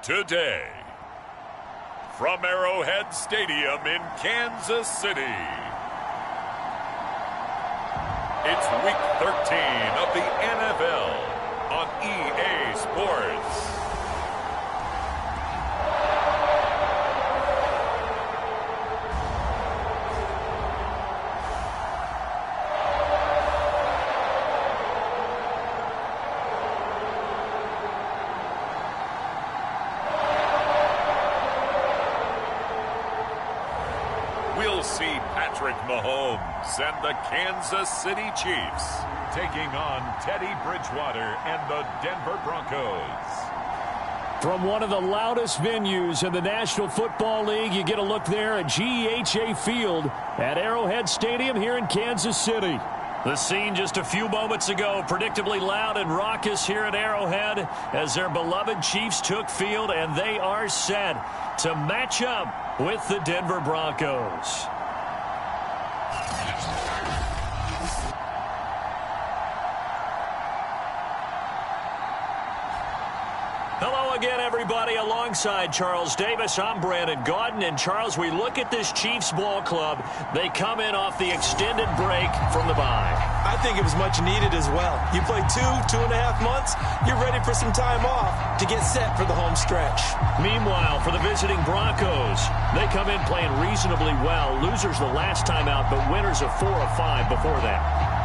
Today, from Arrowhead Stadium in Kansas City, it's Week 13 of the NFL on EA Sports. We'll see Patrick Mahomes and the Kansas City Chiefs taking on Teddy Bridgewater and the Denver Broncos. From one of the loudest venues in the National Football League, you get a look there at GEHA Field at Arrowhead Stadium here in Kansas City. The scene just a few moments ago, predictably loud and raucous here at Arrowhead as their beloved Chiefs took field, and they are set to match up with the Denver Broncos. Hello again, everybody. Alongside Charles Davis, I'm Brandon Gaudin. And, Charles, we look at this Chiefs ball club. They come in off the extended break from the bye. I think it was much needed as well. You play 2.5 months, you're ready for some time off to get set for the home stretch. Meanwhile, for the visiting Broncos, they come in playing reasonably well. Losers the last time out, but winners of 4 of 5 before that.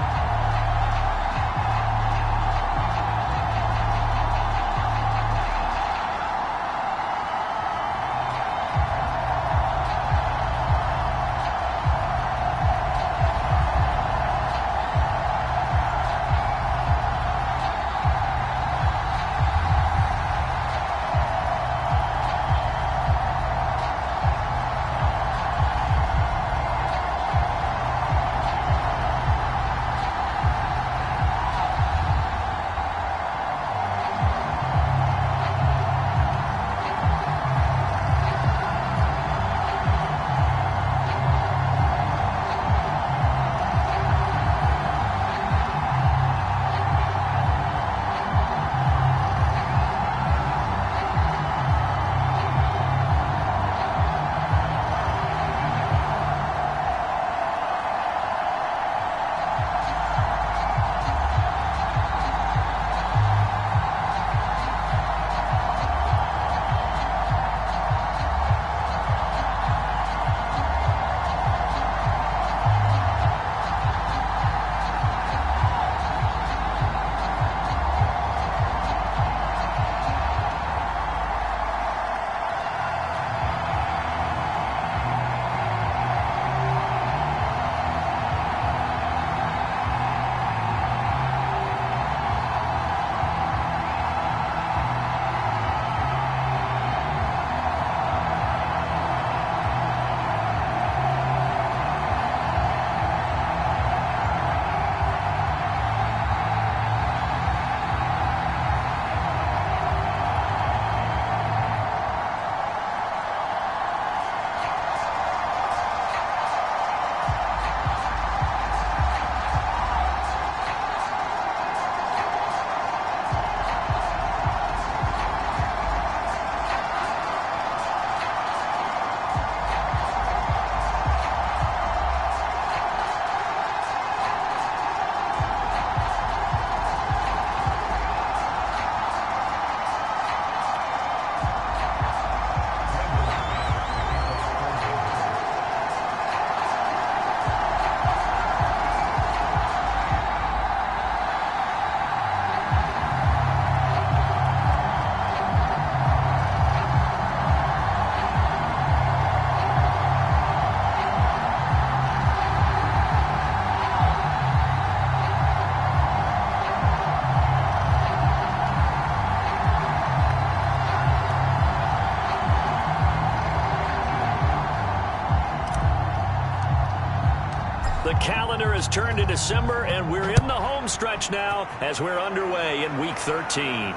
The calendar has turned to December, and we're in the home stretch now as we're underway in Week 13.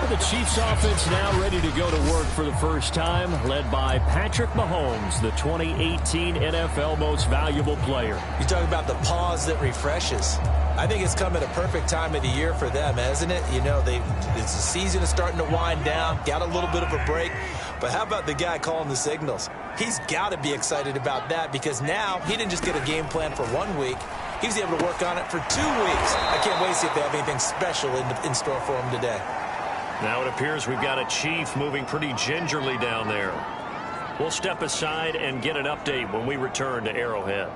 The Chiefs offense now ready to go to work for the first time, led by Patrick Mahomes, the 2018 NFL Most Valuable Player. You talk about the pause that refreshes. I think it's come at a perfect time of the year for them, hasn't it? You know, it's the season is starting to wind down, got a little bit of a break. But how about the guy calling the signals? He's got to be excited about that because now he didn't just get a game plan for 1 week. He was able to work on it for 2 weeks. I can't wait to see if they have anything special in store for him today. Now it appears we've got a Chief moving pretty gingerly down there. We'll step aside and get an update when we return to Arrowhead.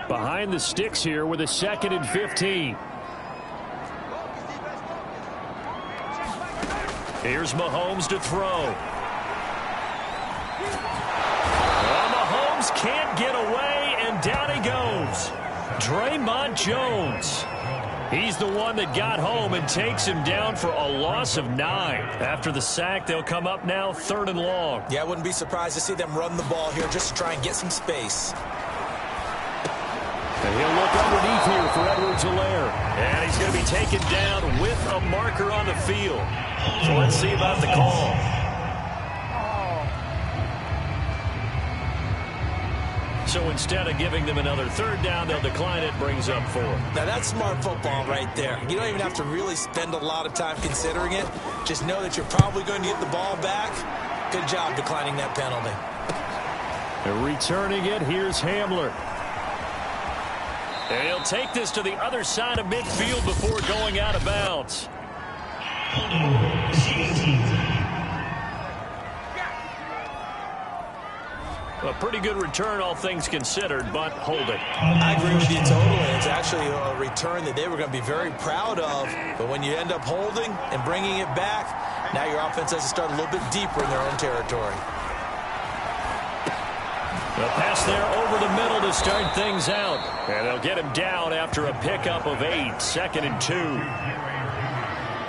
Behind the sticks here with a 2nd and 15. Here's Mahomes to throw. Mahomes can't get away, and down he goes. Draymond Jones. He's the one that got home and takes him down for a loss of 9. After the sack, they'll come up now 3rd and long. Yeah, I wouldn't be surprised to see them run the ball here just to try and get some space. And he'll look underneath here for Edwards-Helaire. And he's going to be taken down with a marker on the field. So let's see about the call. So instead of giving them another 3rd down, they'll decline it, brings up 4. Now that's smart football right there. You don't even have to really spend a lot of time considering it. Just know that you're probably going to get the ball back. Good job declining that penalty. And returning it, here's Hamler. And he'll take this to the other side of midfield before going out of bounds. A pretty good return, all things considered, but hold it. I agree with you totally. It's actually a return that they were going to be very proud of. But when you end up holding and bringing it back, now your offense has to start a little bit deeper in their own territory. A pass there over the middle to start things out. And they'll get him down after a pickup of 8, 2nd and 2.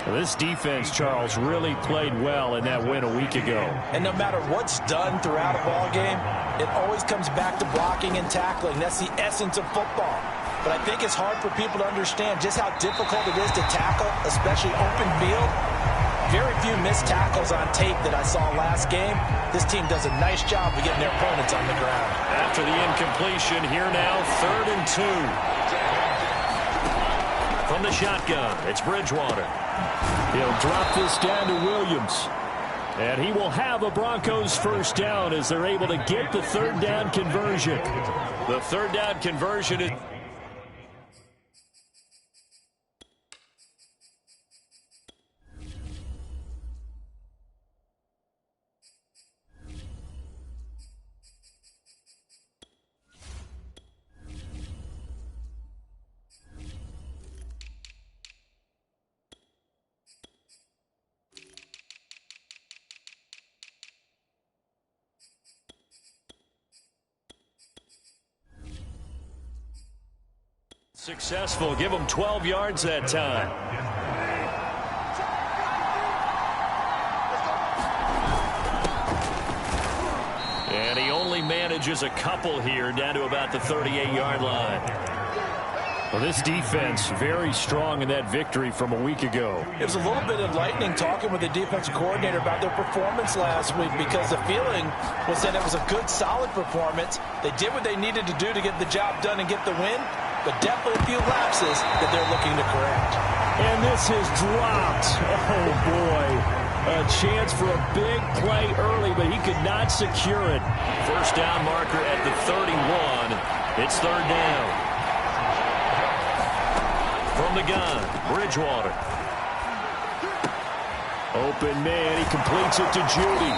Well, this defense, Charles, really played well in that win a week ago. And no matter what's done throughout a ball game, it always comes back to blocking and tackling. That's the essence of football. But I think it's hard for people to understand just how difficult it is to tackle, especially open field. Very few missed tackles on tape that I saw last game. This team does a nice job of getting their opponents on the ground. After the incompletion, here now, 3rd and 2. From the shotgun, it's Bridgewater. He'll drop this down to Williams. And he will have a Broncos 1st down as they're able to get the 3rd down conversion. The 3rd down conversion is... successful. Give him 12 yards that time. And he only manages a couple here down to about the 38-yard line. Well, this defense very strong in that victory from a week ago. It was a little bit enlightening talking with the defensive coordinator about their performance last week because the feeling was that it was a good, solid performance. They did what they needed to do to get the job done and get the win, but definitely a few lapses that they're looking to correct. And this is dropped. Oh, boy. A chance for a big play early, but he could not secure it. 1st down marker at the 31. It's 3rd down. From the gun, Bridgewater. Open man, he completes it to Judy.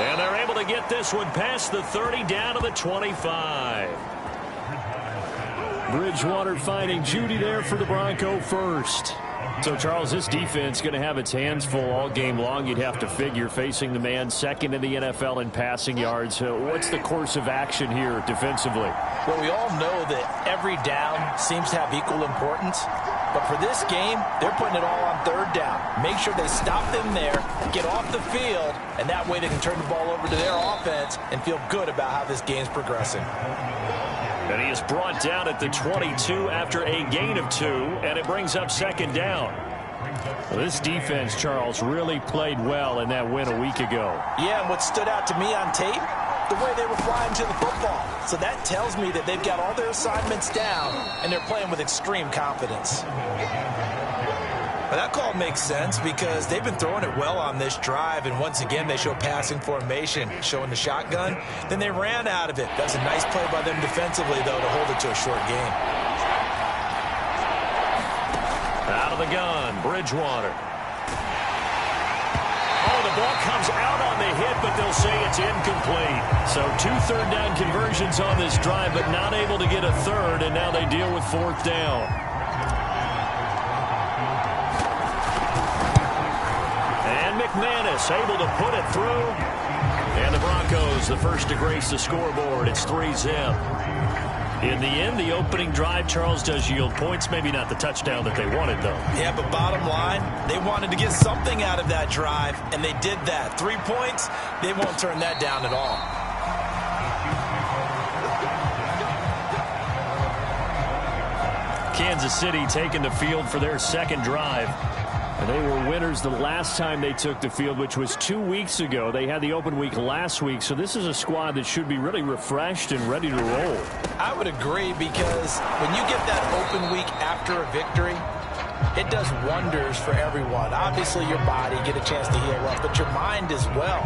And they're able to get this one past the 30 down to the 25. Bridgewater finding Judy there for the Bronco 1st. So, Charles, this defense going to have its hands full all game long, you'd have to figure, facing the man 2nd in the NFL in passing yards. What's the course of action here defensively? Well, we all know that every down seems to have equal importance. But for this game, they're putting it all on 3rd down. Make sure they stop them there, get off the field, and that way they can turn the ball over to their offense and feel good about how this game's progressing. And he is brought down at the 22 after a gain of 2, and it brings up 2nd down. Well, this defense, Charles, really played well in that win a week ago. Yeah, and what stood out to me on tape, the way they were flying to the football. So that tells me that they've got all their assignments down, and they're playing with extreme confidence. But that call makes sense because they've been throwing it well on this drive, and once again they show passing formation, showing the shotgun. Then they ran out of it. That's a nice play by them defensively, though, to hold it to a short game. Out of the gun, Bridgewater. Oh, the ball comes out on the hit, but they'll say it's incomplete. So 2 third-down conversions on this drive, but not able to get a third, and now they deal with 4th down. McManus able to put it through. And the Broncos, the first to grace the scoreboard. It's 3-zip. In the end, the opening drive, Charles, does yield points. Maybe not the touchdown that they wanted, though. Yeah, but bottom line, they wanted to get something out of that drive, and they did that. 3 points, they won't turn that down at all. Kansas City taking the field for their second drive. And they were winners the last time they took the field, which was 2 weeks ago. They had the open week last week, so this is a squad that should be really refreshed and ready to roll. I would agree, because when you get that open week after a victory, it does wonders for everyone. Obviously, your body, get a chance to heal up, but your mind as well.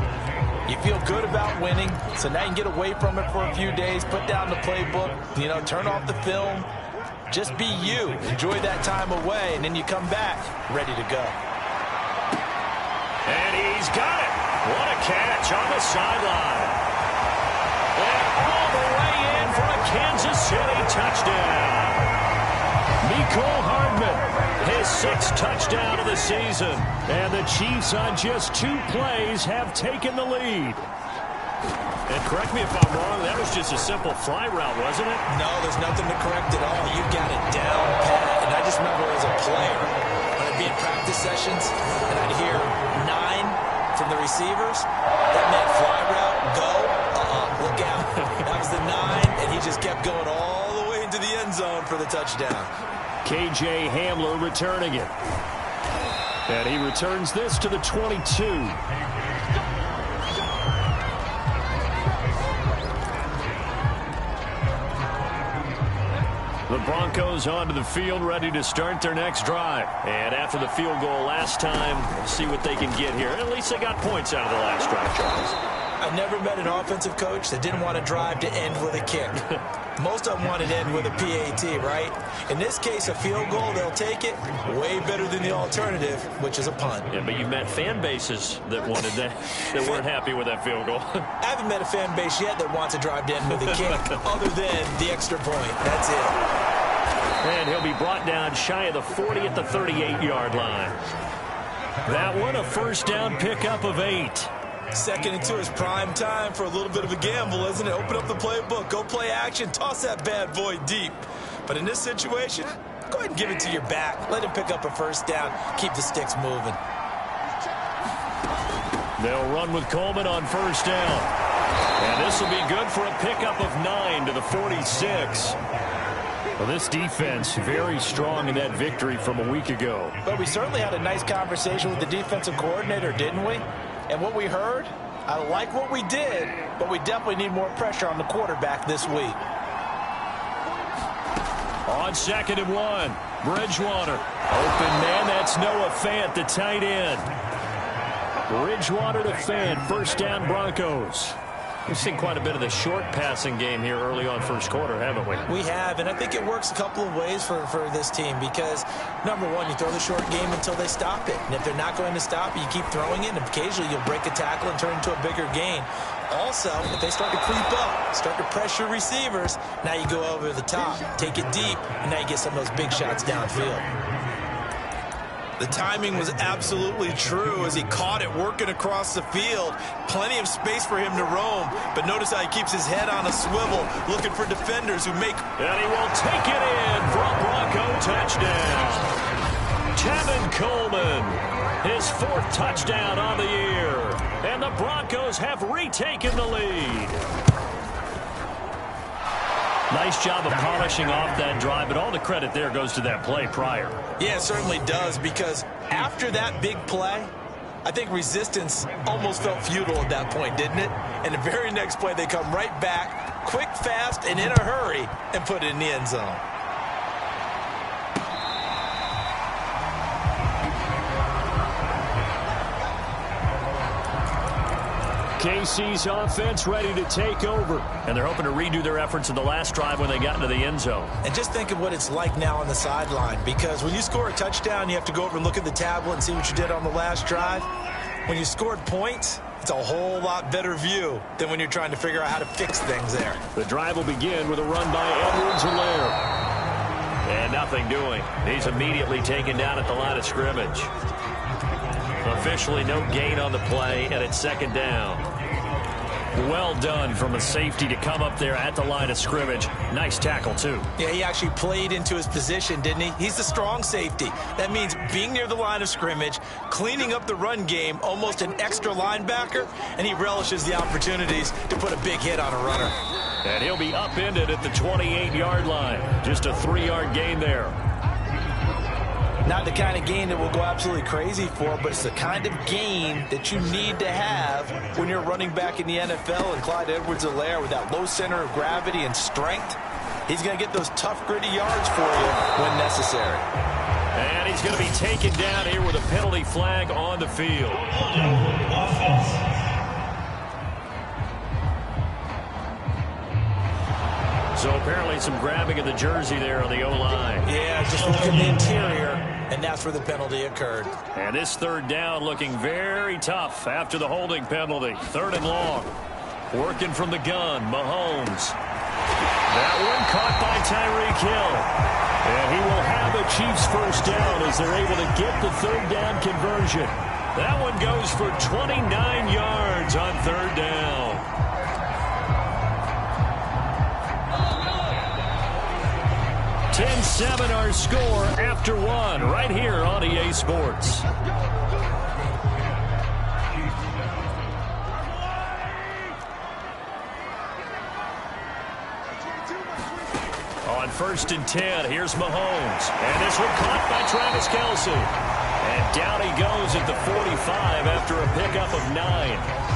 You feel good about winning, so now you can get away from it for a few days, put down the playbook, turn off the film. Just be you. Enjoy that time away, and then you come back ready to go. And he's got it. What a catch on the sideline. And all the way in for a Kansas City touchdown. Mecole Hardman, his 6th touchdown of the season. And the Chiefs on just 2 plays have taken the lead. And correct me if I'm wrong, that was just a simple fly route, wasn't it? No, there's nothing to correct at all. You got it down pat. And I just remember as a player, when I'd be in practice sessions, and I'd hear 9 from the receivers, that meant fly route, go, look out. That was the 9, and he just kept going all the way into the end zone for the touchdown. KJ Hamler returning it. And he returns this to the 22. The Broncos onto the field, ready to start their next drive. And after the field goal last time, we'll see what they can get here. At least they got points out of the last drive, Charles. I've never met an offensive coach that didn't want to drive to end with a kick. Most of them want to end with a PAT, right? In this case, a field goal, they'll take it. Way better than the alternative, which is a punt. Yeah, but you've met fan bases that wanted that, that weren't happy with that field goal. I haven't met a fan base yet that wants to drive to end with a kick, other than the extra point. That's it. And he'll be brought down shy of the 40 at the 38-yard line. That one, a first down pickup of 8. 2nd and 2 is prime time for a little bit of a gamble, isn't it? Open up the playbook, go play action, toss that bad boy deep. But in this situation, go ahead and give it to your back. Let him pick up a first down, keep the sticks moving. They'll run with Coleman on first down. And this will be good for a pickup of 9 to the 46. Well, this defense very strong in that victory from a week ago. But we certainly had a nice conversation with the defensive coordinator, didn't we? And what we heard, I like what we did, but we definitely need more pressure on the quarterback this week. On 2nd and 1, Bridgewater. Open man, that's Noah Fant, the tight end. Bridgewater to Fant, first down Broncos. We've seen quite a bit of the short passing game here early on first quarter, haven't we? We have, and I think it works a couple of ways for this team because, number one, you throw the short game until they stop it. And if they're not going to stop it, you keep throwing it, and occasionally you'll break a tackle and turn into a bigger gain. Also, if they start to creep up, start to pressure receivers, now you go over the top, take it deep, and now you get some of those big shots downfield. The timing was absolutely true as he caught it working across the field. Plenty of space for him to roam, but notice how he keeps his head on a swivel, looking for defenders who make... And he will take it in for a Bronco touchdown. Tevin Coleman, his 4th touchdown on the year. And the Broncos have retaken the lead. Nice job of polishing off that drive, but all the credit there goes to that play prior. Yeah, it certainly does, because after that big play, I think resistance almost felt futile at that point, didn't it? And the very next play, they come right back, quick, fast, and in a hurry, and put it in the end zone. KC's offense ready to take over. And they're hoping to redo their efforts in the last drive when they got into the end zone. And just think of what it's like now on the sideline, because when you score a touchdown, you have to go over and look at the tablet and see what you did on the last drive. When you scored points, it's a whole lot better view than when you're trying to figure out how to fix things there. The drive will begin with a run by Edwards-Helaire. And nothing doing. He's immediately taken down at the line of scrimmage. Officially no gain on the play, and it's second down. Well done from a safety to come up there at the line of scrimmage. Nice tackle, too. Yeah, he actually played into his position, didn't he? He's the strong safety. That means being near the line of scrimmage, cleaning up the run game, almost an extra linebacker, and he relishes the opportunities to put a big hit on a runner. And he'll be upended at the 28-yard line. Just a 3-yard gain there. Not the kind of gain that we'll go absolutely crazy for, but it's the kind of gain that you need to have when you're running back in the NFL. And Clyde Edwards-Helaire, with that low center of gravity and strength, he's going to get those tough, gritty yards for you when necessary. And he's going to be taken down here with a penalty flag on the field. So apparently some grabbing of the jersey there on the O-line. Yeah, just look at the interior, and that's where the penalty occurred. And this third down looking very tough after the holding penalty. Third and long. Working from the gun, Mahomes. That one caught by Tyreek Hill. And he will have a Chiefs first down as they're able to get the third down conversion. That one goes for 29 yards on third down. 10-7 our score after one right here on EA Sports. On 1st and 10, here's Mahomes. And this one caught by Travis Kelce. And down he goes at the 45 after a pickup of 9.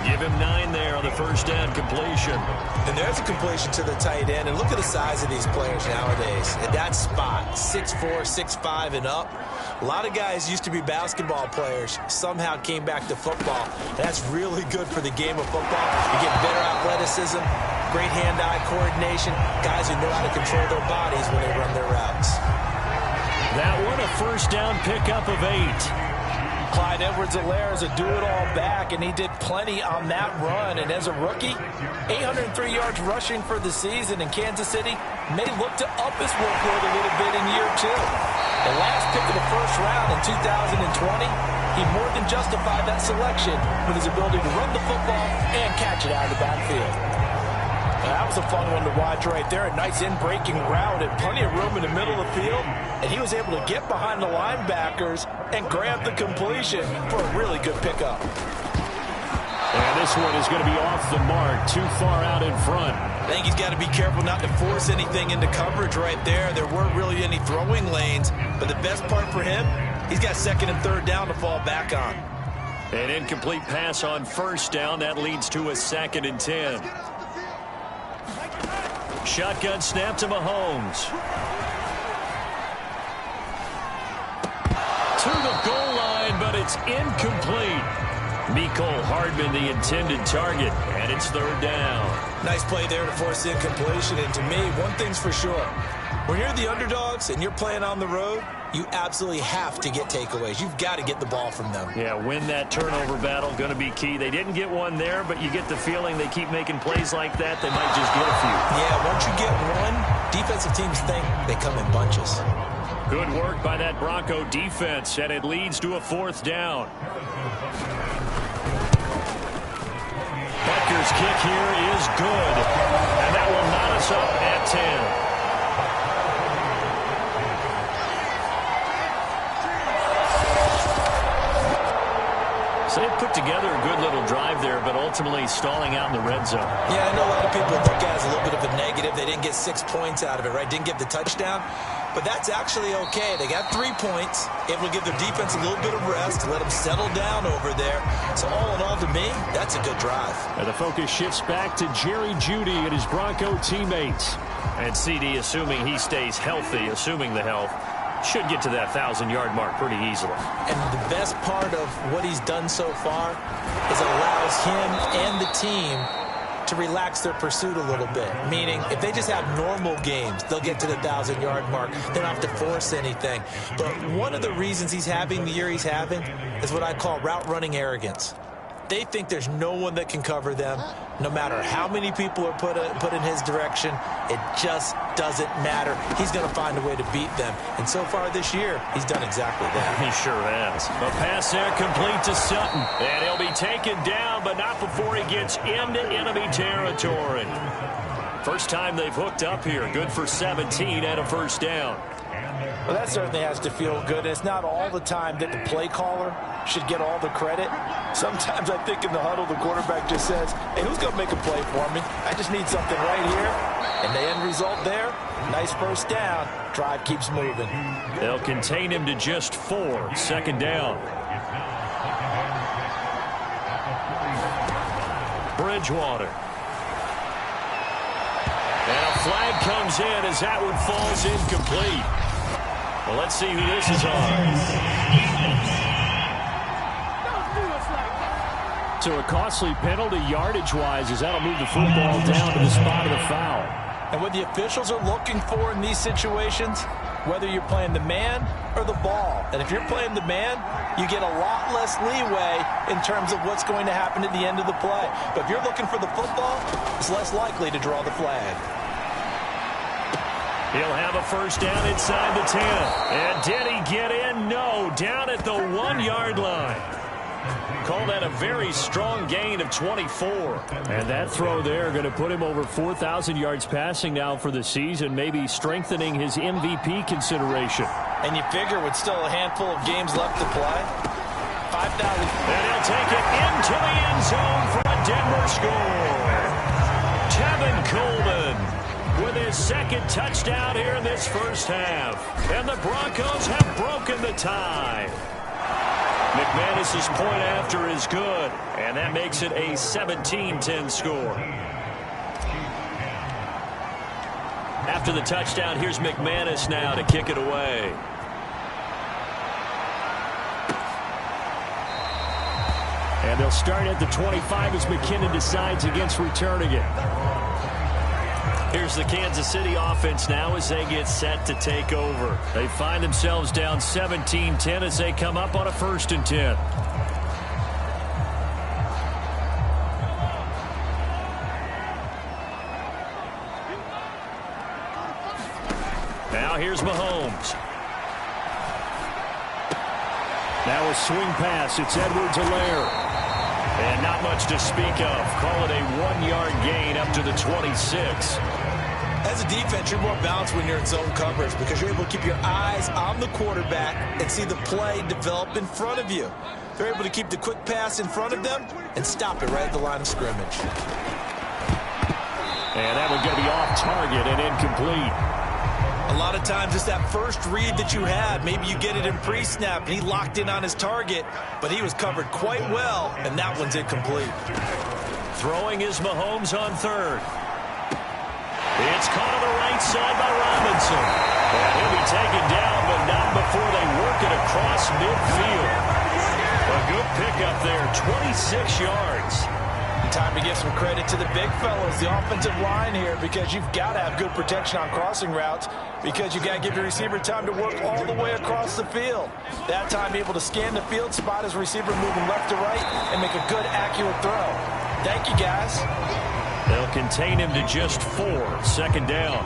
Give him 9 there on the first down completion. And there's a completion to the tight end. And look at the size of these players nowadays. At that spot, 6'4", 6'5", and up. A lot of guys used to be basketball players, somehow came back to football. That's really good for the game of football. You get better athleticism, great hand-eye coordination, guys who know how to control their bodies when they run their routes. That one, a first down pickup of 8. Clyde Edwards-Helaire is a do-it-all back, and he did plenty on that run. And as a rookie, 803 yards rushing for the season in Kansas City may look to up his workload a little bit in year 2. The last pick of the first round in 2020, he more than justified that selection with his ability to run the football and catch it out of the backfield. That was a fun one to watch right there. A nice in-breaking route and plenty of room in the middle of the field. And he was able to get behind the linebackers and grab the completion for a really good pickup. And this one is going to be off the mark, too far out in front. I think he's got to be careful not to force anything into coverage right there. There weren't really any throwing lanes. But the best part for him, he's got 2nd and 3rd down to fall back on. An incomplete pass on first down. That leads to a 2nd and 10. Shotgun snap to Mahomes. To the goal line, but it's incomplete. Mecole Hardman, the intended target, and it's 3rd down. Nice play there to force the incompletion. And to me, one thing's for sure. When you're the underdogs and you're playing on the road, you absolutely have to get takeaways. You've got to get the ball from them. Yeah, win that turnover battle, going to be key. They didn't get one there, but you get the feeling they keep making plays like that, they might just get a few. Yeah, once you get one, defensive teams think they come in bunches. Good work by that Bronco defense, and it leads to a 4th down. Butker's kick here is good, and that will knot us up at 10. St. Put together a good little drive there, but ultimately stalling out in the red zone. Yeah, I know a lot of people look at it as a little bit of a negative. They didn't get 6 points out of it, right? Didn't get the touchdown. But that's actually okay. They got 3 points, able to give their defense a little bit of rest, let them settle down over there. So all in all, to me, that's a good drive. And the focus shifts back to Jerry Jeudy and his Bronco teammates. And CD, assuming he stays healthy, assuming the health, should get to that 1,000-yard mark pretty easily. And the best part of what he's done so far is it allows him and the team to relax their pursuit a little bit. Meaning, if they just have normal games, they'll get to the 1,000-yard mark. They don't have to force anything. But one of the reasons he's having the year he's having is what I call route-running arrogance. They think there's no one that can cover them. No matter how many people are put in his direction, it just doesn't matter. He's going to find a way to beat them. And so far this year, he's done exactly that. He sure has. A pass there complete to Sutton. And he'll be taken down, but not before he gets into enemy territory. First time they've hooked up here. Good for 17 and a first down. Well, that certainly has to feel good. It's not all the time that the play caller should get all the credit. Sometimes I think in the huddle, the quarterback just says, hey, who's going to make a play for me? I just need something right here. And the end result there, nice first down. Drive keeps moving. They'll contain him to just 4. Second down. Bridgewater. And a flag comes in as that one falls incomplete. Well, let's see who this is on. So a costly penalty yardage-wise as that'll move the football down to the spot of the foul. And what the officials are looking for in these situations, whether you're playing the man or the ball. And if you're playing the man, you get a lot less leeway in terms of what's going to happen at the end of the play. But if you're looking for the football, it's less likely to draw the flag. He'll have a first down inside the 10. And did he get in? No, down at the 1-yard line. Call that a very strong gain of 24. And that throw there going to put him over 4,000 yards passing now for the season, maybe strengthening his MVP consideration. And you figure with still a handful of games left to play, 5,000. And he'll take it into the end zone for a Denver score. Tevin Coleman with his second touchdown here in this first half. And the Broncos have broken the tie. McManus's point after is good, and that makes it a 17-10 score. After the touchdown, here's McManus now to kick it away. And they'll start at the 25 as McKinnon decides against returning it. Here's the Kansas City offense now as they get set to take over. They find themselves down 17-10 as they come up on a 1st and 10. Now here's Mahomes. Now a swing pass. It's Edwards-Helaire. And not much to speak of. Call it a 1-yard gain up to the 26. As a defense, you're more balanced when you're in zone coverage because you're able to keep your eyes on the quarterback and see the play develop in front of you. They're able to keep the quick pass in front of them and stop it right at the line of scrimmage. And that one's going to be off target and incomplete. A lot of times it's that first read that you had. Maybe you get it in pre-snap, and he locked in on his target, but he was covered quite well, and that one's incomplete. Throwing is Mahomes on 3rd. It's caught on the right side by Robinson. And he'll be taken down, but not before they work it across midfield. A good pickup there, 26 yards. Time to give some credit to the big fellas, the offensive line here, because you've got to have good protection on crossing routes because you've got to give your receiver time to work all the way across the field. That time able to scan the field, spot his receiver moving left to right, and make a good, accurate throw. Thank you, guys. They'll contain him to just 4. 2nd down.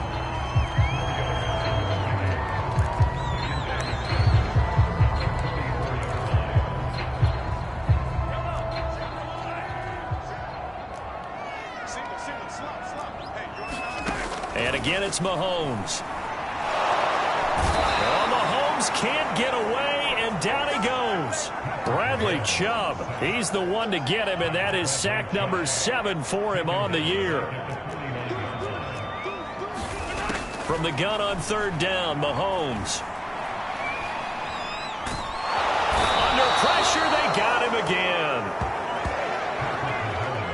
And again, it's Mahomes. Well, Mahomes can't get away, and down he goes. Bradley Chubb, he's the one to get him, and that is sack number 7 for him on the year. From the gun on 3rd down, Mahomes. Under pressure, they got him again.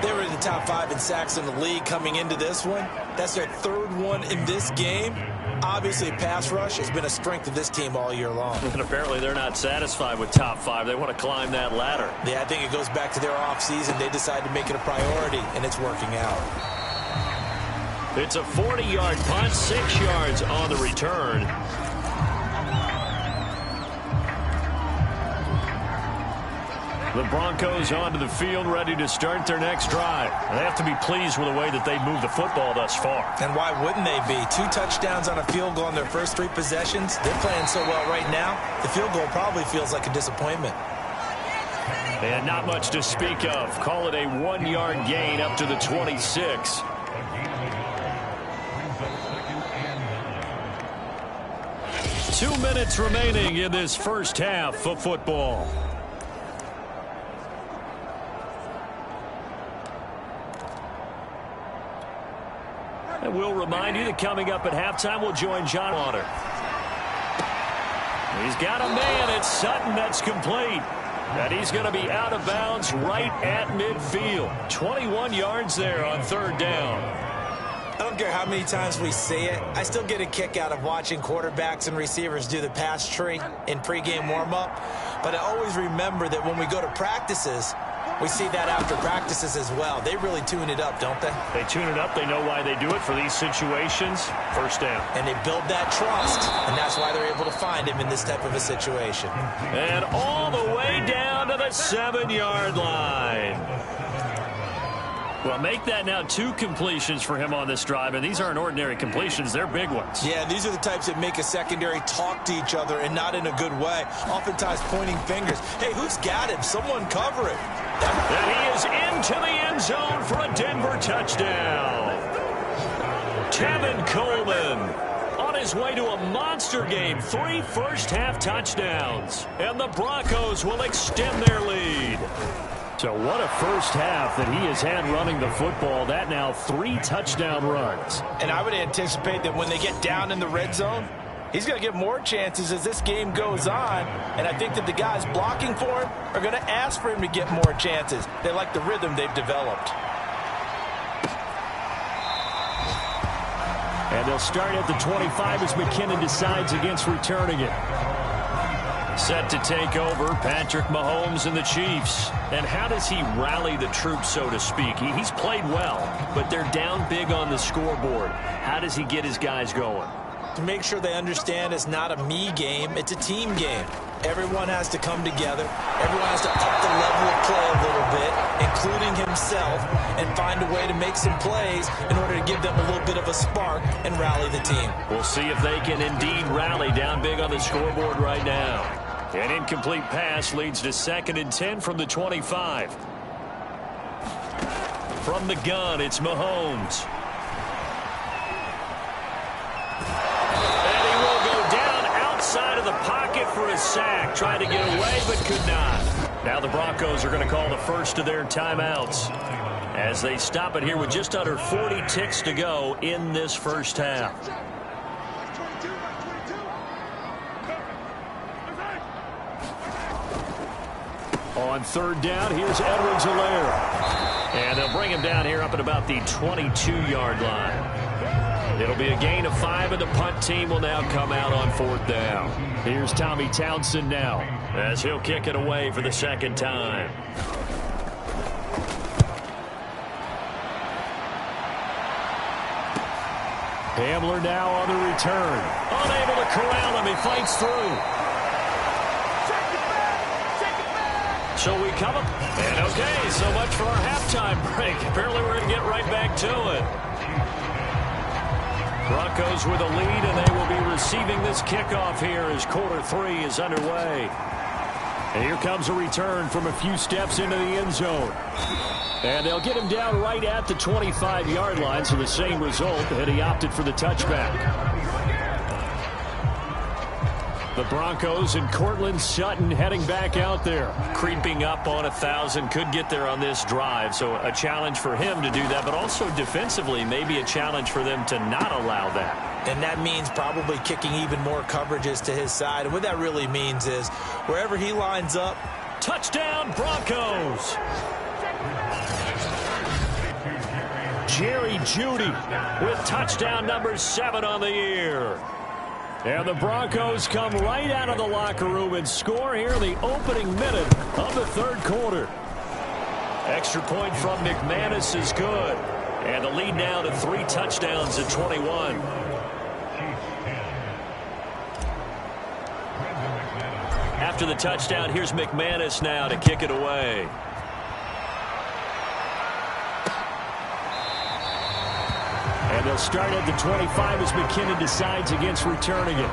They were in the top 5 in sacks in the league coming into this one. That's their 3rd one in this game. Obviously, pass rush has been a strength of this team all year long. And apparently they're not satisfied with top 5. They want to climb that ladder. Yeah, I think it goes back to their offseason. They decided to make it a priority, and it's working out. It's a 40-yard punt, 6 yards on the return. The Broncos onto the field, ready to start their next drive. They have to be pleased with the way that they've moved the football thus far. And why wouldn't they be? 2 touchdowns on a field goal in their first 3 possessions. They're playing so well right now, the field goal probably feels like a disappointment. And not much to speak of. Call it a 1-yard gain up to the 26. Two minutes remaining in this first half of football. And we'll remind you that coming up at halftime, we'll join John Water. He's got a man. It's Sutton. That's complete. And he's going to be out of bounds right at midfield. 21 yards there on 3rd down. I don't care how many times we see it. I still get a kick out of watching quarterbacks and receivers do the pass tree in pregame warm-up. But I always remember that when we go to practices, we see that after practices as well. They really tune it up, don't they? They tune it up. They know why they do it for these situations. 1st down. And they build that trust, and that's why they're able to find him in this type of a situation. And all the way down to the 7-yard line. Well, make that now 2 completions for him on this drive, and these aren't ordinary completions. They're big ones. Yeah, these are the types that make a secondary talk to each other and not in a good way. Oftentimes pointing fingers. Hey, who's got him? Someone cover it. And he is into the end zone for a Denver touchdown. Tevin Coleman on his way to a monster game. 3 first-half touchdowns. And the Broncos will extend their lead. So what a first half that he has had running the football. That now 3 touchdown runs. And I would anticipate that when they get down in the red zone, he's going to get more chances as this game goes on. And I think that the guys blocking for him are going to ask for him to get more chances. They like the rhythm they've developed. And they'll start at the 25 as McKinnon decides against returning it. Set to take over, Patrick Mahomes and the Chiefs. And how does he rally the troops, so to speak? He's played well, but they're down big on the scoreboard. How does he get his guys going? To make sure they understand it's not a me game, it's a team game. Everyone has to come together. Everyone has to up the level of play a little bit, including himself, and find a way to make some plays in order to give them a little bit of a spark and rally the team. We'll see if they can indeed rally down big on the scoreboard right now. An incomplete pass leads to 2nd and 10 from the 25. From the gun, it's Mahomes. And he will go down outside of the pocket for a sack. Tried to get away, but could not. Now the Broncos are going to call the first of their timeouts as they stop it here with just under 40 ticks to go in this first half. On 3rd down, here's Edwards-Helaire. And they'll bring him down here up at about the 22-yard line. It'll be a gain of 5, and the punt team will now come out on 4th down. Here's Tommy Townsend now as he'll kick it away for the 2nd time. Hamler now on the return. Unable to corral him. He fights through. So we come up, and okay, so much for our halftime break. Apparently we're going to get right back to it. Broncos with a lead, and they will be receiving this kickoff here as quarter 3 is underway. And here comes a return from a few steps into the end zone. And they'll get him down right at the 25-yard line, so the same result, and he opted for the touchback. The Broncos and Cortland Sutton heading back out there. Creeping up on 1,000. Could get there on this drive. So a challenge for him to do that, but also defensively maybe a challenge for them to not allow that. And that means probably kicking even more coverages to his side. And what that really means is wherever he lines up. Touchdown Broncos! Jerry Jeudy with touchdown number 7 on the year. And the Broncos come right out of the locker room and score here in the opening minute of the third quarter. Extra point from McManus is good. And the lead now to 3 touchdowns at 21. After the touchdown, here's McManus now to kick it away. And they'll start at the 25 as McKinnon decides against returning it.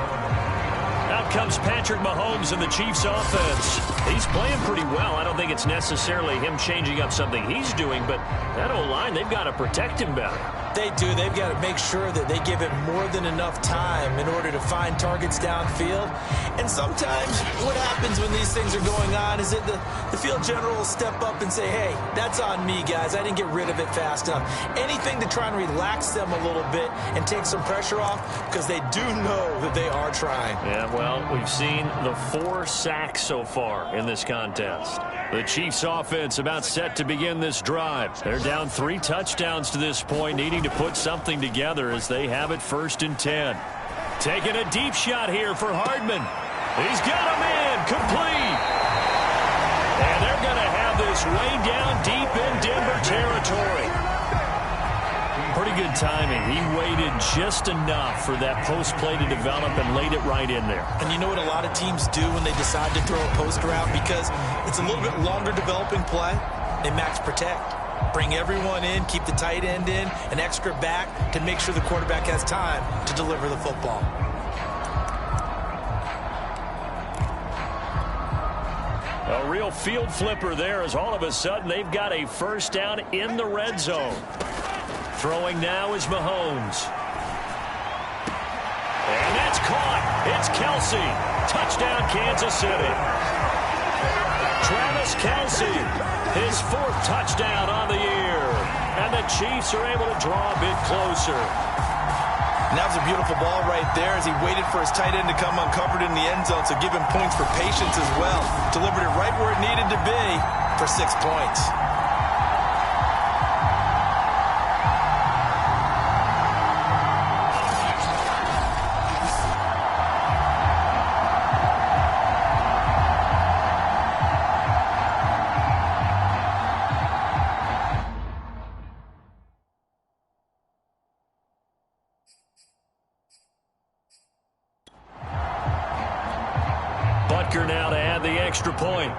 Out comes Patrick Mahomes in the Chiefs offense. He's playing pretty well. I don't think it's necessarily him changing up something he's doing, but that O-line, they've got to protect him better. They do. They've got to make sure that they give him more than enough time in order to find targets downfield. And sometimes what happens when these things are going on is that the field general will step up and say, hey, that's on me, guys. I didn't get rid of it fast enough. Anything to try and relax them a little bit and take some pressure off because they do know that they are trying. Yeah, well, we've seen the 4 sacks so far in this contest. The Chiefs offense about set to begin this drive. They're down 3 touchdowns to this point, needing to put something together as they have it 1st and 10. Taking a deep shot here for Hardman. He's got him in, complete. And they're going to have this way down deep in Denver territory. Pretty good timing. He waited just enough for that post play to develop and laid it right in there. And you know what a lot of teams do when they decide to throw a post route? Because it's a little bit longer developing play. They max protect. Bring everyone in, keep the tight end in, an extra back to make sure the quarterback has time to deliver the football. A real field flipper there as all of a sudden they've got a first down in the red zone. Throwing now is Mahomes. And that's caught. It's Kelsey. Touchdown, Kansas City. Travis Kelsey, his 4th touchdown on the year. And the Chiefs are able to draw a bit closer. And that was a beautiful ball right there as he waited for his tight end to come uncovered in the end zone, so give him points for patience as well. Delivered it right where it needed to be for 6 points. Butker now to add the extra point.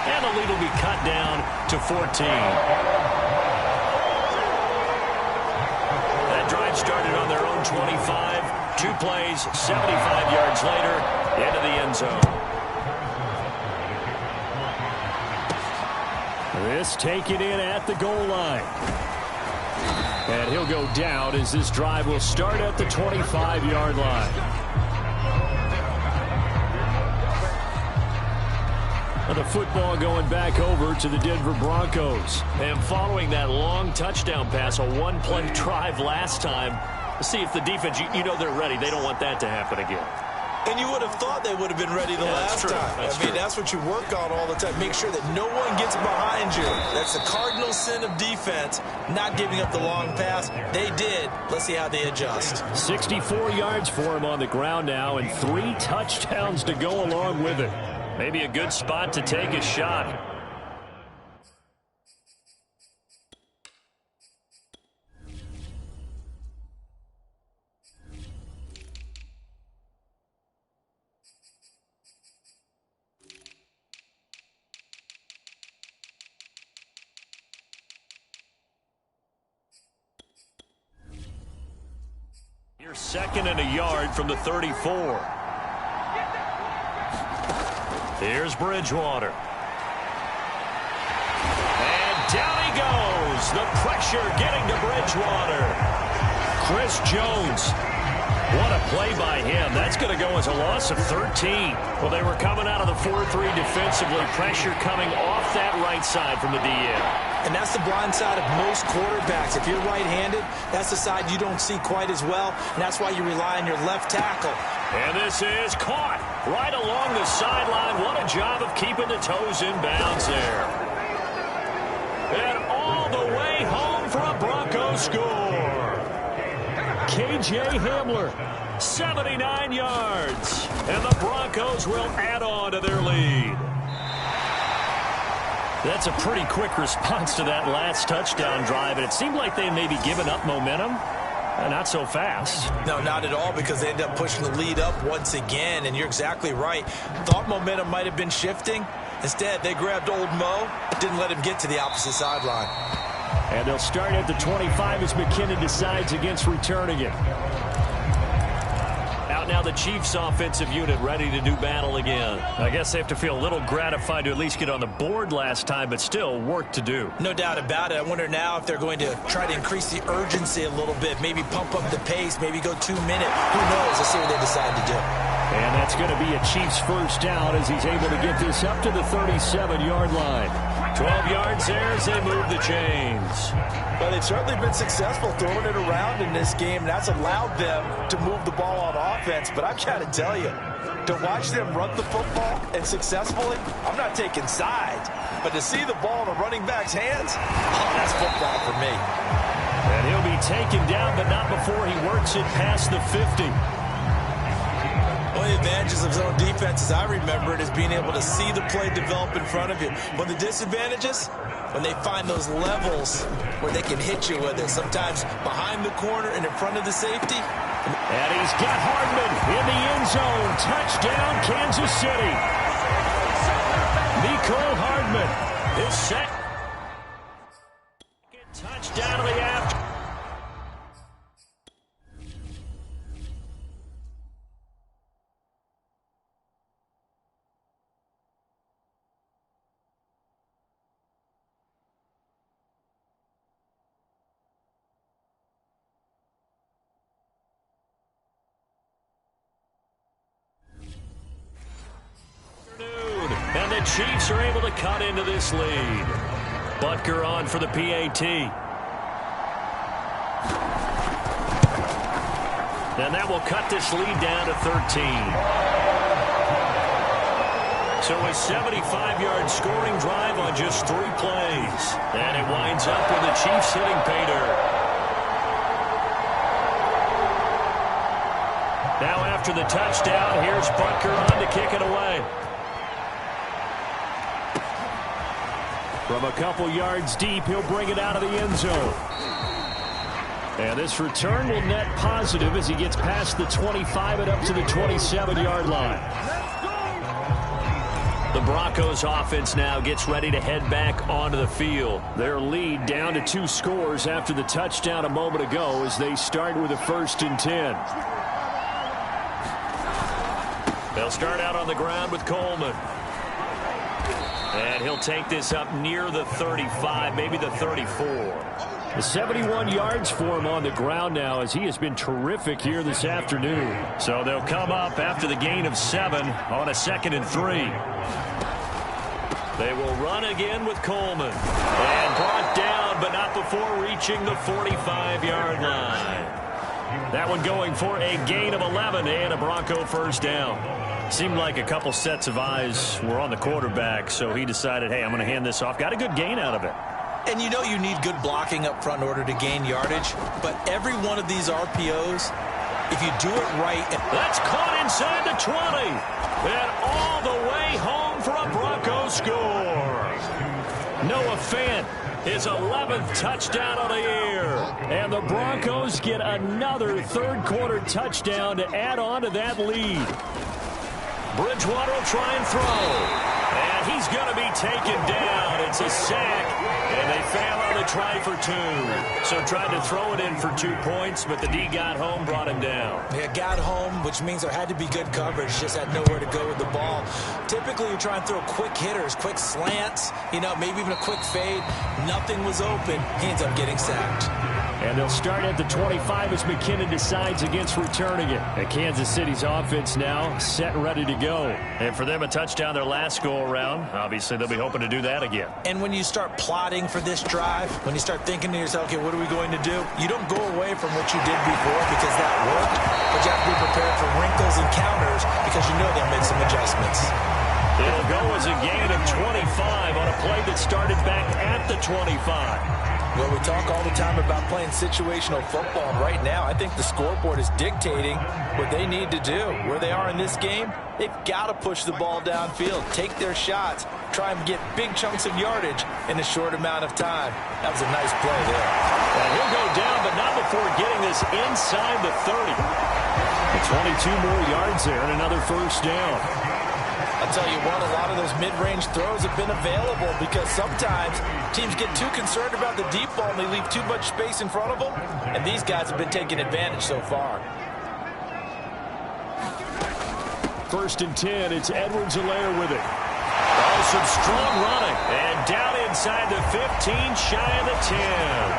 And the lead will be cut down to 14. That drive started on their own 25. 2 plays, 75 yards later, into the end zone. This taken in at the goal line. And he'll go down as this drive will start at the 25-yard line. The football going back over to the Denver Broncos. And following that long touchdown pass, a 1-play drive last time, let's see if the defense, you know they're ready. They don't want that to happen again. And you would have thought they would have been ready the last time. I mean, that's what you work on all the time. Make sure that no one gets behind you. That's the cardinal sin of defense, not giving up the long pass. They did. Let's see how they adjust. 64 yards for him on the ground now and 3 touchdowns to go along with it. Maybe a good spot to take a shot. You're 2nd and a yard from the 34. Here's Bridgewater. And down he goes. The pressure getting to Bridgewater. Chris Jones. What a play by him. That's going to go as a loss of 13. Well, they were coming out of the 4-3 defensively. Pressure coming off that right side from the DN. And that's the blind side of most quarterbacks. If you're right-handed, that's the side you don't see quite as well, and that's why you rely on your left tackle. And this is caught right along the sideline. What a job of keeping the toes in bounds there. And all the way home for a Broncos score. K.J. Hamler, 79 yards. And the Broncos will add on to their lead. That's a pretty quick response to that last touchdown drive, and it seemed like they may be giving up momentum. Not so fast. No, not at all, because they end up pushing the lead up once again, and you're exactly right. Thought momentum might have been shifting. Instead, they grabbed old Mo, didn't let him get to the opposite sideline. And they'll start at the 25 as McKinnon decides against returning it. Out now the Chiefs offensive unit ready to do battle again. I guess they have to feel a little gratified to at least get on the board last time, but still work to do. No doubt about it. I wonder now if they're going to try to increase the urgency a little bit, maybe pump up the pace, maybe go 2 minute. Who knows? Let's see what they decide to do. And that's going to be a Chiefs first down as he's able to get this up to the 37-yard line. 12 yards there as they move the chains. Well, they've certainly been successful throwing it around in this game, and that's allowed them to move the ball on offense. But I've got to tell you, to watch them run the football and successfully, I'm not taking sides, but to see the ball in a running back's hands, oh, that's football for me. And he'll be taken down, but not before he works it past the 50. One of the advantages of zone defense, as I remember it, is being able to see the play develop in front of you. One of the disadvantages, when they find those levels where they can hit you with it, sometimes behind the corner and in front of the safety. And he's got Hardman in the end zone. Touchdown, Kansas City. Nicole Hardman is set. Touchdown of the after. And the Chiefs are able to cut into this lead. Butker on for the PAT. And that will cut this lead down to 13. So a 75-yard scoring drive on just 3 plays. And it winds up with the Chiefs hitting pay dirt. Now after the touchdown, here's Butker on to kick it away. From a couple yards deep, he'll bring it out of the end zone. And this return will net positive as he gets past the 25 and up to the 27-yard line. The Broncos offense now gets ready to head back onto the field. Their lead down to 2 scores after the touchdown a moment ago as they start with a 1st and 10. They'll start out on the ground with Coleman. And he'll take this up near the 35, maybe the 34. The 71 yards for him on the ground now as he has been terrific here this afternoon. So they'll come up after the gain of 7 on a 2nd and 3. They will run again with Coleman. And brought down, but not before reaching the 45-yard line. That one going for a gain of 11 and a Bronco first down. Seemed like a couple sets of eyes were on the quarterback, so he decided, hey, I'm going to hand this off. Got a good gain out of it. And you know you need good blocking up front in order to gain yardage, but every one of these RPOs, if you do it right. That's caught inside the 20. And all the way home for a Bronco score. Noah Fant, his 11th touchdown of the year. And the Broncos get another 3rd quarter touchdown to add on to that lead. Bridgewater will try and throw. And he's going to be taken down. It's a sack. And they fail on the try for 2. So tried to throw it in for 2 points, but the D got home, brought him down. Yeah, got home, which means there had to be good coverage. Just had nowhere to go with the ball. Typically, you try and throw quick hitters, quick slants, maybe even a quick fade. Nothing was open. He ends up getting sacked. And they'll start at the 25 as McKinnon decides against returning it. And Kansas City's offense now set and ready to go. And for them, a touchdown their last go-around. Obviously, they'll be hoping to do that again. And when you start plotting for this drive, when you start thinking to yourself, okay, what are we going to do? You don't go away from what you did before because that worked, but you have to be prepared for wrinkles and counters because you know they'll make some adjustments. It'll go as a gain of 25 on a play that started back at the 25. Well, we talk all the time about playing situational football, and right now I think the scoreboard is dictating what they need to do. Where they are in this game, they've got to push the ball downfield, take their shots, try and get big chunks of yardage in a short amount of time. That was a nice play there. And he'll go down, but not before getting this inside the 30. 22 more yards there and another first down. I'll tell you what, a lot of those mid-range throws have been available because sometimes teams get too concerned about the deep ball and they leave too much space in front of them, and these guys have been taking advantage so far. 1st and 10, it's Edwards-Helaire with it. Oh, some strong running, and down inside the 15, shy of the 10.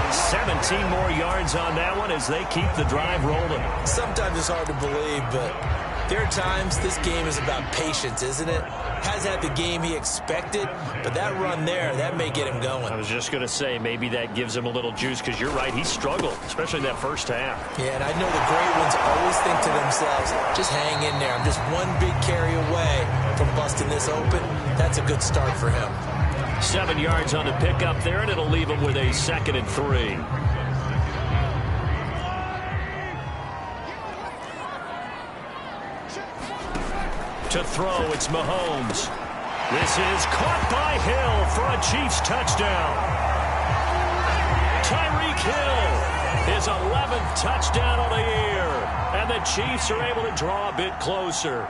17 more yards on that one as they keep the drive rolling. Sometimes it's hard to believe, but there are times this game is about patience, isn't it? Has had the game he expected, but that run there, that may get him going. I was just going to say, maybe that gives him a little juice, because you're right, he struggled, especially in that first half. Yeah, and I know the great ones always think to themselves, just hang in there. I'm just one big carry away from busting this open. That's a good start for him. 7 yards on the pickup there, and it'll leave him with a 2nd and 3. To throw, it's Mahomes. This is caught by Hill for a Chiefs touchdown. Tyreek Hill, his 11th touchdown of the year. And the Chiefs are able to draw a bit closer.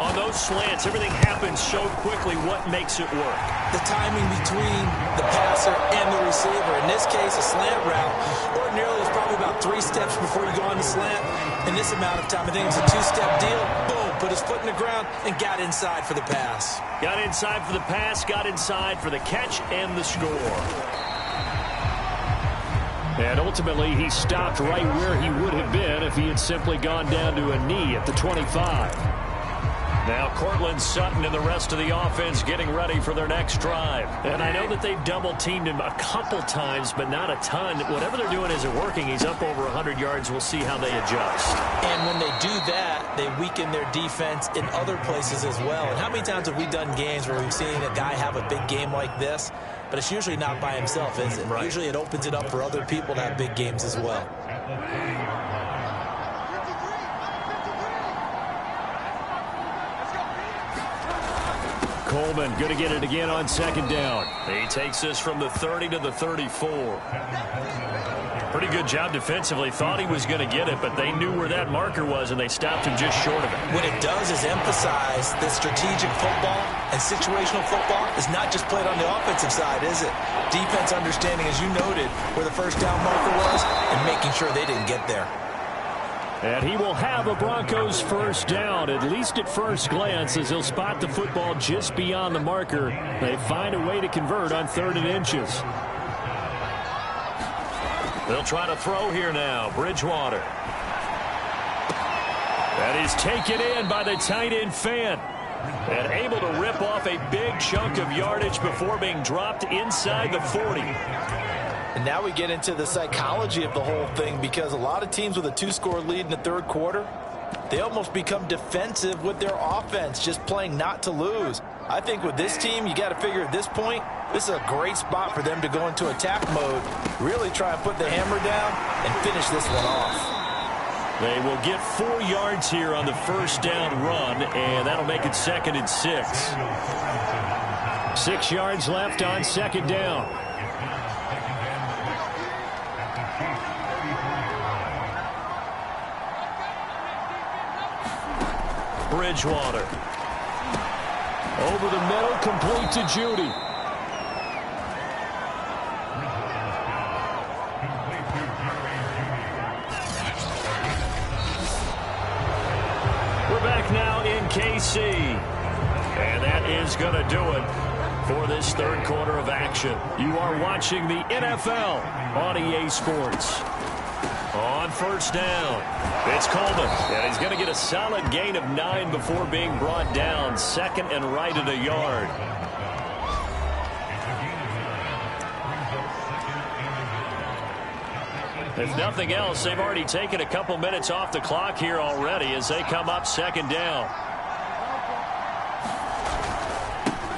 On those slants, everything happens so quickly. What makes it work? The timing between the passer and the receiver. In this case, a slant route. Ordinarily, it's probably about 3 steps before you go on the slant. In this amount of time, I think it's a 2-step deal. Boom, put his foot in the ground and got inside for the pass. Got inside for the pass, got inside for the catch and the score. And ultimately, he stopped right where he would have been if he had simply gone down to a knee at the 25. Now Cortland Sutton and the rest of the offense getting ready for their next drive. And I know that they've double-teamed him a couple times, but not a ton. Whatever they're doing isn't working. He's up over 100 yards. We'll see how they adjust. And when they do that, they weaken their defense in other places as well. And how many times have we done games where we've seen a guy have a big game like this? But it's usually not by himself, is it? Right. Usually it opens it up for other people to have big games as well. Coleman going to get it again on 2nd down. He takes this from the 30 to the 34. Pretty good job defensively. Thought he was going to get it, but they knew where that marker was, and they stopped him just short of it. What it does is emphasize that strategic football and situational football is not just played on the offensive side, is it? Defense understanding, as you noted, where the first down marker was and making sure they didn't get there. And he will have a Broncos first down, at least at first glance, as he'll spot the football just beyond the marker. They find a way to convert on 3rd and inches. They'll try to throw here now. Bridgewater. That is taken in by the tight end Fant. And able to rip off a big chunk of yardage before being dropped inside the 40. And now we get into the psychology of the whole thing, because a lot of teams with a 2-score lead in the 3rd quarter, they almost become defensive with their offense, just playing not to lose. I think with this team, you got to figure at this point, this is a great spot for them to go into attack mode, really try and put the hammer down and finish this one off. They will get 4 yards here on the first down run, and that'll make it 2nd and 6. 6 yards left on 2nd down. Bridgewater. Over the middle, complete to Judy. We're back now in KC. And that is going to do it for this third quarter of action. You are watching the NFL on EA Sports. On first down, it's Coleman, and he's going to get a solid gain of 9 before being brought down. Second and right at a yard. If nothing else, they've already taken a couple minutes off the clock here already as they come up second down.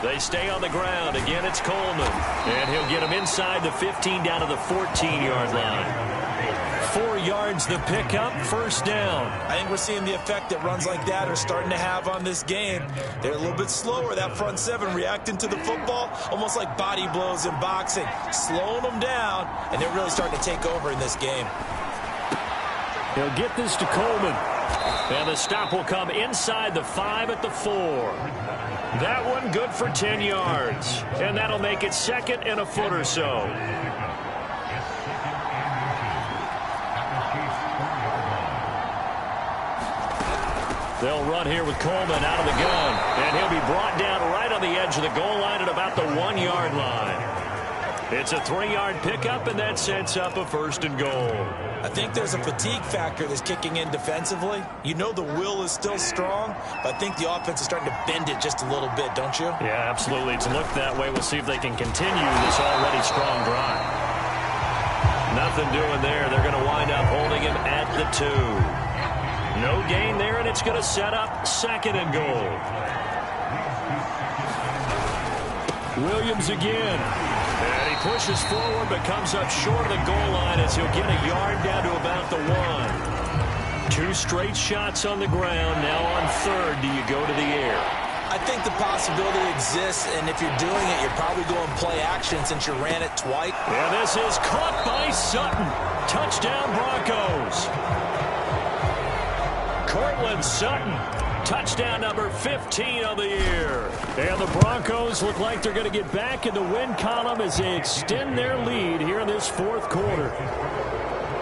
They stay on the ground. Again, it's Coleman. And he'll get him inside the 15 down to the 14-yard line. 4 yards the pickup, first down. I think we're seeing the effect that runs like that are starting to have on this game. They're a little bit slower, that front seven, reacting to the football, almost like body blows in boxing, slowing them down, and they're really starting to take over in this game. He'll get this to Coleman. And the stop will come inside the 5 at the 4. That one good for 10 yards. And that'll make it second and a foot or so. They'll run here with Coleman out of the gun. And he'll be brought down right on the edge of the goal line at about the 1-yard line. It's a 3-yard pickup, and that sets up a first and goal. I think there's a fatigue factor that's kicking in defensively. You know the will is still strong, but I think the offense is starting to bend it just a little bit, don't you? Yeah, absolutely. It's looked that way. We'll see if they can continue this already strong drive. Nothing doing there. They're going to wind up holding him at the 2. No gain there, and it's going to set up second and goal. Williams again. And he pushes forward but comes up short of the goal line as he'll get a yard down to about the 1. 2 straight shots on the ground. Now on third, do you go to the air? I think the possibility exists, and if you're doing it, you're probably going play action since you ran it twice. And this is caught by Sutton. Touchdown Broncos. Cortland Sutton, touchdown number 15 of the year. And the Broncos look like they're going to get back in the win column as they extend their lead here in this fourth quarter.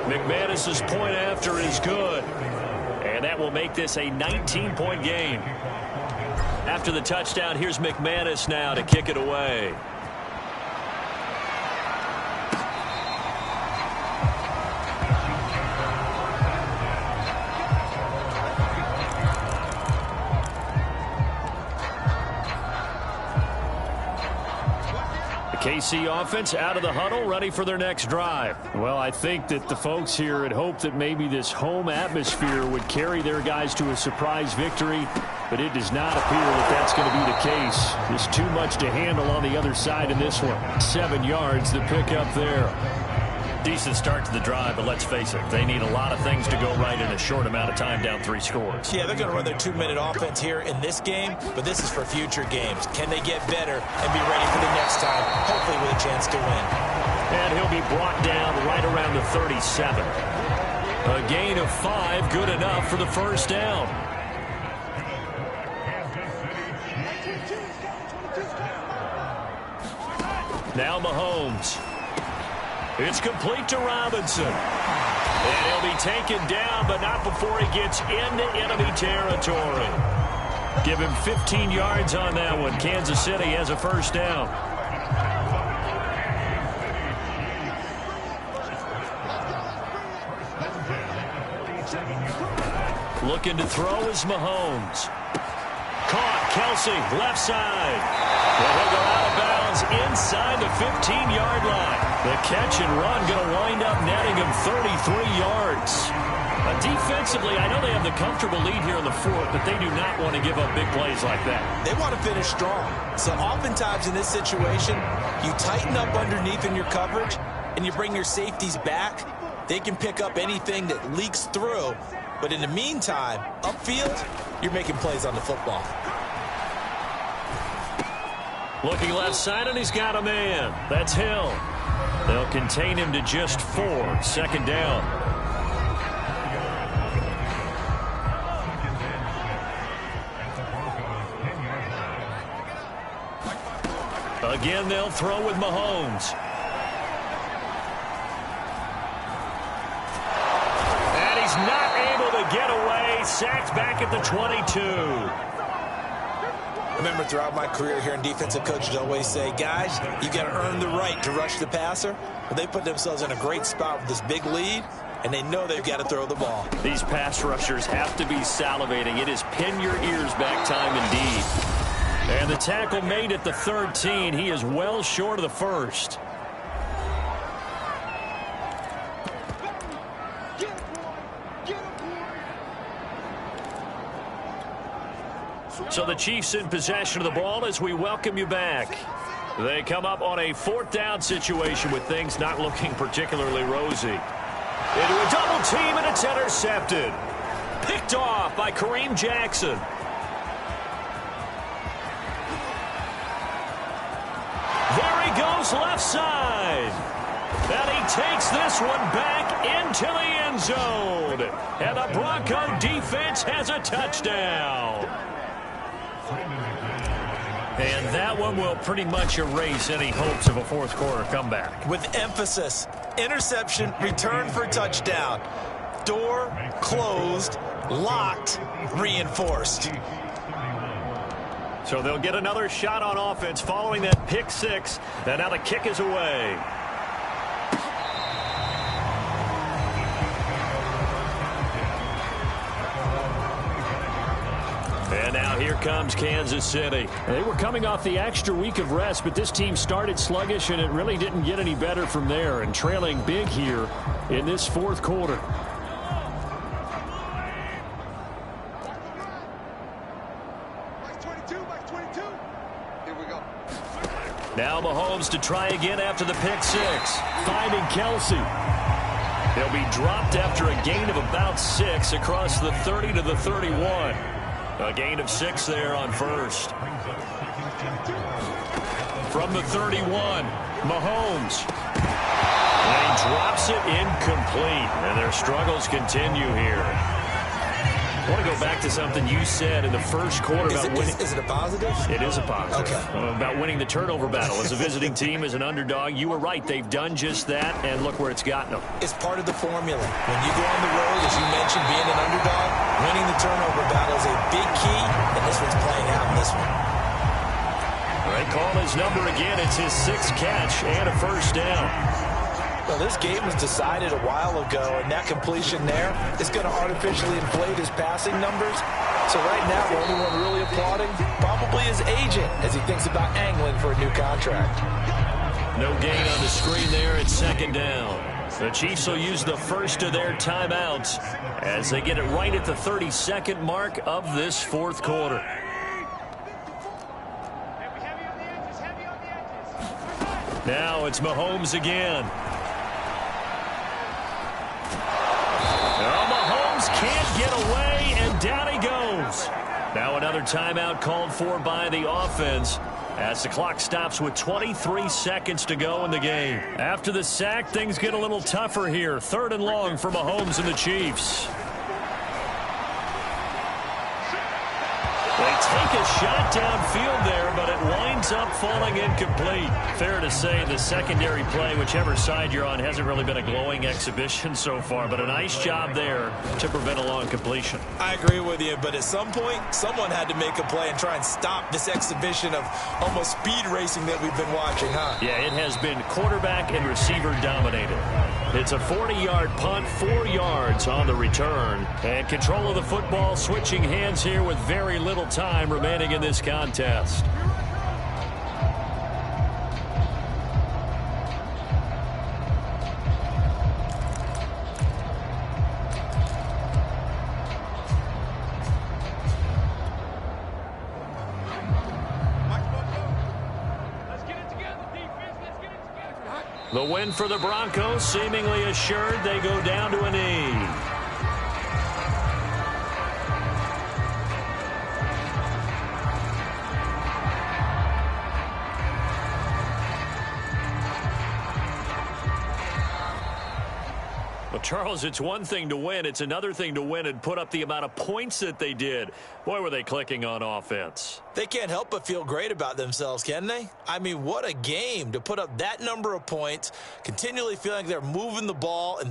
McManus's point after is good. And that will make this a 19-point game. After the touchdown, here's McManus now to kick it away. KC offense out of the huddle, ready for their next drive. Well, I think that the folks here had hoped that maybe this home atmosphere would carry their guys to a surprise victory, but it does not appear that that's going to be the case. There's too much to handle on the other side in this one. 7 yards, the pickup there. Decent start to the drive, but let's face it, they need a lot of things to go right in a short amount of time down 3 scores. Yeah, they're going to run their 2-minute offense here in this game, but this is for future games. Can they get better and be ready for the next time, hopefully with a chance to win? And he'll be brought down right around the 37. A gain of 5, good enough for the first down. Now Mahomes. It's complete to Robinson. And he'll be taken down, but not before he gets into enemy territory. Give him 15 yards on that one. Kansas City has a first down. Looking to throw is Mahomes. Caught, Kelsey, left side. And he'll go out of bounds inside the 15-yard line. The catch and run going to wind up netting him 33 yards. Defensively, I know they have the comfortable lead here in the fourth, but they do not want to give up big plays like that. They want to finish strong. So oftentimes in this situation, you tighten up underneath in your coverage, and you bring your safeties back. They can pick up anything that leaks through. But in the meantime, upfield, you're making plays on the football. Looking left side, and he's got a man. That's Hill. They'll contain him to just 4. Second down. Again, they'll throw with Mahomes. And he's not able to get away. Sacked back at the 22. I remember throughout my career hearing defensive coaches always say, guys, you got to earn the right to rush the passer. But they put themselves in a great spot with this big lead, and they know they've got to throw the ball. These pass rushers have to be salivating. It is pin your ears back time indeed. And the tackle made at the 13. He is well short of the first. So the Chiefs in possession of the ball as we welcome you back. They come up on a 4th down situation with things not looking particularly rosy. Into a double team, and it's intercepted. Picked off by Kareem Jackson. There he goes left side. And he takes this one back into the end zone. And the Bronco defense has a touchdown. And that one will pretty much erase any hopes of a fourth quarter comeback. With emphasis, interception, return for touchdown. Door closed, locked, reinforced. So they'll get another shot on offense following that pick six. And now the kick is away. And now here comes Kansas City. They were coming off the extra week of rest, but this team started sluggish, and it really didn't get any better from there, and trailing big here in this fourth quarter. Now Mahomes to try again after the pick six. Finding Kelsey. They'll be dropped after a gain of about 6 across the 30 to the 31. A gain of 6 there on first. From the 31, Mahomes. And he drops it incomplete. And their struggles continue here. I want to go back to something you said in the first quarter about winning. Is it a positive? It is a positive. Okay. About winning the turnover battle. As a visiting team, as an underdog, you were right. They've done just that, and look where it's gotten them. It's part of the formula. When you go on the road, as you mentioned, being an underdog, winning the turnover battle is a big key, and this one's playing out in this one. They call his number again. It's his 6th catch and a first down. Well, this game was decided a while ago, and that completion there is going to artificially inflate his passing numbers. So right now, the only one really applauding probably his agent as he thinks about angling for a new contract. No gain on the screen there at 2nd down. The Chiefs will use the first of their timeouts as they get it right at the 32nd mark of this fourth quarter. Now it's Mahomes again. Can't get away, and down he goes. Now another timeout called for by the offense as the clock stops with 23 seconds to go in the game. After the sack, things get a little tougher here. 3rd and long for Mahomes and the Chiefs. They take a shot downfield there, but it winds up falling incomplete. Fair to say the secondary play, whichever side you're on, hasn't really been a glowing exhibition so far, but a nice job there to prevent a long completion. I agree with you, but at some point, someone had to make a play and try and stop this exhibition of almost speed racing that we've been watching, huh? Yeah, it has been quarterback and receiver dominated. It's a 40-yard punt, 4 yards on the return. And control of the football switching hands here with very little time remaining in this contest. The win for the Broncos seemingly assured. They go down to a knee. Well, Charles, it's one thing to win. It's another thing to win and put up the amount of points that they did. Boy, were they clicking on offense. They can't help but feel great about themselves, can they? I mean, what a game to put up that number of points, continually feeling like they're moving the ball and